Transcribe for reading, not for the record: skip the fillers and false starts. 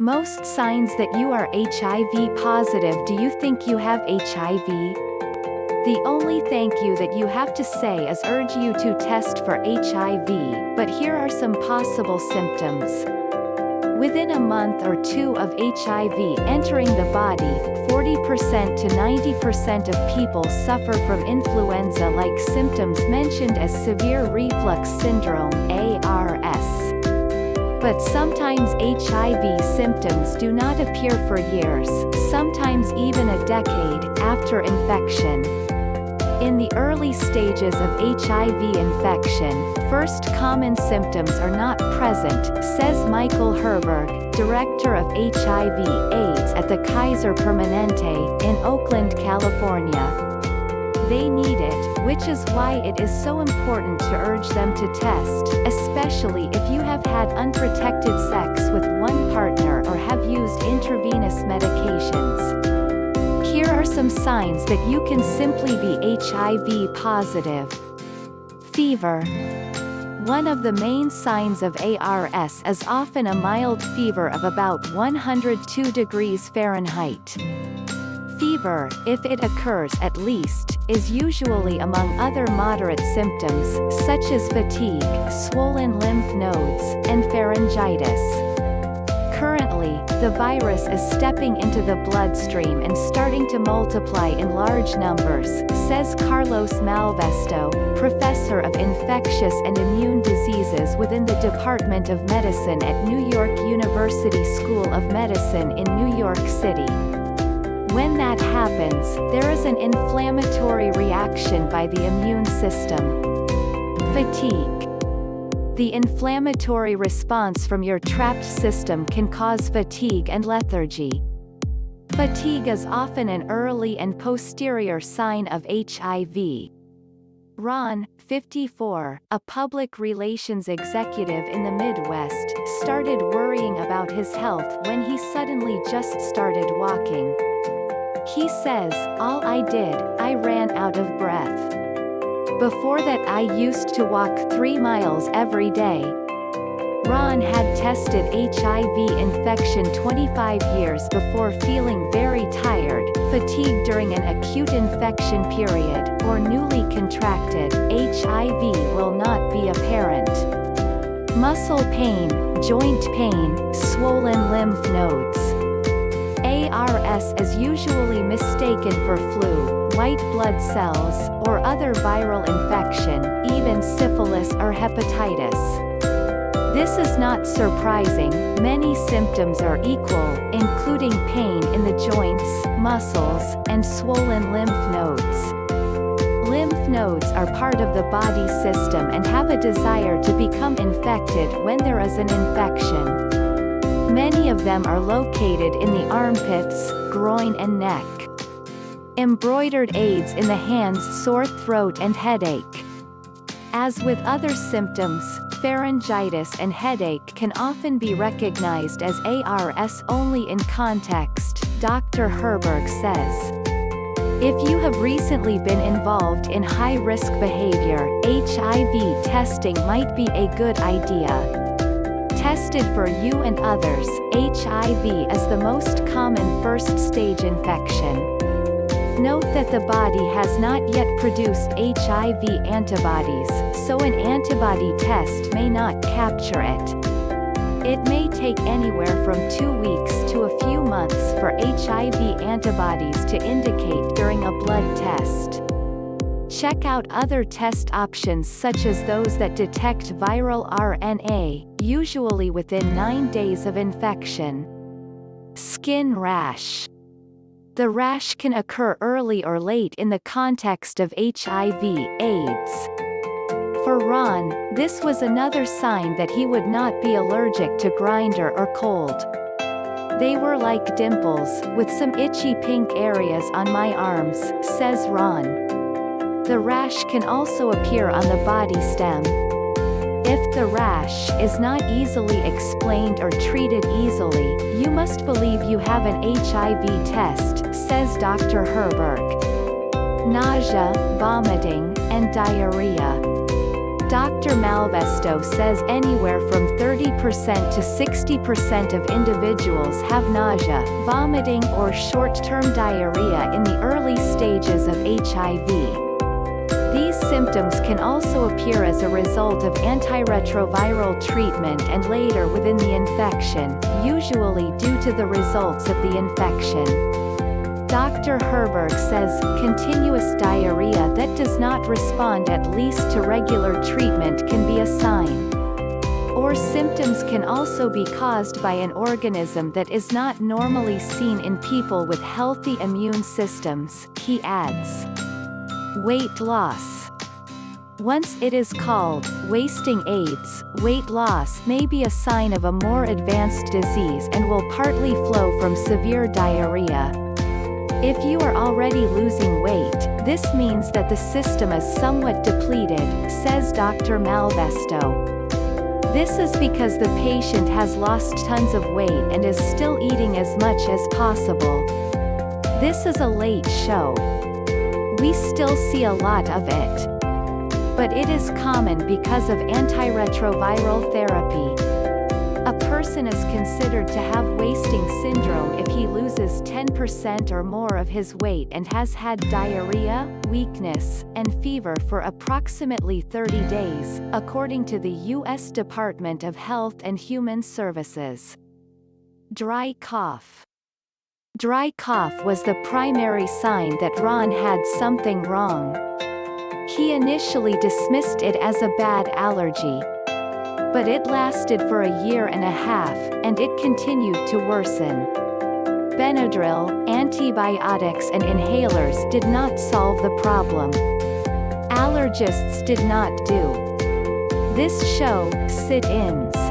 Most signs that you are HIV positive. Do you think you have HIV? The only thank you that you have to say is urge you to test for HIV, but here are some possible symptoms. Within a month or two of HIV entering the body, 40% to 90% of people suffer from influenza-like symptoms mentioned as severe reflux syndrome, ARS. But sometimes HIV symptoms do not appear for years, sometimes even a decade, after infection. In the early stages of HIV infection, first common symptoms are not present, says Michael Hurberg, director of HIV/AIDS at the Kaiser Permanente, in Oakland, California. They need it, which is why it is so important to urge them to test, especially if you have had unprotected sex with one partner or have used intravenous medications. Here are some signs that you can simply be HIV positive. Fever. One of the main signs of ARS is often a mild fever of about 102 degrees Fahrenheit. Fever, if it occurs at least, is usually among other moderate symptoms, such as fatigue, swollen lymph nodes, and pharyngitis. Currently, the virus is stepping into the bloodstream and starting to multiply in large numbers, says Carlos Malvesto, professor of infectious and immune diseases within the Department of Medicine at New York University School of Medicine in New York City. When that happens, there is an inflammatory reaction by the immune system. Fatigue. The inflammatory response from your trapped system can cause fatigue and lethargy. Fatigue is often an early and posterior sign of HIV. Ron, 54, a public relations executive in the Midwest, started worrying about his health when he suddenly just started walking. He says, "All I did, I ran out of breath. Before that I used to walk 3 miles every day." Ron had tested HIV infection 25 years before feeling very tired, fatigued during an acute infection period, or newly contracted. HIV will not be apparent. Muscle pain, joint pain, swollen lymph nodes. ARS is usually mistaken for flu, white blood cells, or other viral infection, even syphilis or hepatitis. This is not surprising, many symptoms are equal, including pain in the joints, muscles, and swollen lymph nodes. Lymph nodes are part of the body system and have a desire to become infected when there is an infection. Many of them are located in the armpits, groin and neck. Embroidered AIDS in the hands, sore throat and headache. As with other symptoms, pharyngitis and headache can often be recognized as ARS only in context, Dr. Hurberg says. If you have recently been involved in high-risk behavior, HIV testing might be a good idea. Tested for you and others, HIV is the most common first-stage infection. Note that the body has not yet produced HIV antibodies, so an antibody test may not capture it. It may take anywhere from 2 weeks to a few months for HIV antibodies to indicate during a blood test. Check out other test options such as those that detect viral RNA, usually within 9 days of infection. Skin rash. The rash can occur early or late in the context of HIV/AIDS. For Ron, this was another sign that he would not be allergic to grinder or cold. "They were like dimples, with some itchy pink areas on my arms," says Ron. The rash can also appear on the body stem. If the rash is not easily explained or treated easily, you must believe you have an HIV test, says Dr. Hurberg. Nausea, vomiting, and diarrhea. Dr. Malvesto says anywhere from 30% to 60% of individuals have nausea, vomiting or short-term diarrhea in the early stages of HIV. These symptoms can also appear as a result of antiretroviral treatment and later within the infection, usually due to the results of the infection. Dr. Hurberg says, continuous diarrhea that does not respond at least to regular treatment can be a sign. Or symptoms can also be caused by an organism that is not normally seen in people with healthy immune systems, he adds. Weight loss. Once it is called wasting AIDS, weight loss may be a sign of a more advanced disease and will partly flow from severe diarrhea. If you are already losing weight, this means that the system is somewhat depleted, says Dr. Malvesto. This is because the patient has lost tons of weight and is still eating as much as possible. This is a late show. We still see a lot of it. But it is common because of antiretroviral therapy. A person is considered to have wasting syndrome if he loses 10% or more of his weight and has had diarrhea, weakness, and fever for approximately 30 days, according to the U.S. Department of Health and Human Services. Dry cough. Dry cough was the primary sign that Ron had something wrong. He initially dismissed it as a bad allergy. But it lasted for a year and a half, and it continued to worsen. Benadryl, antibiotics and inhalers did not solve the problem. Allergists did not do. This show, sit-ins.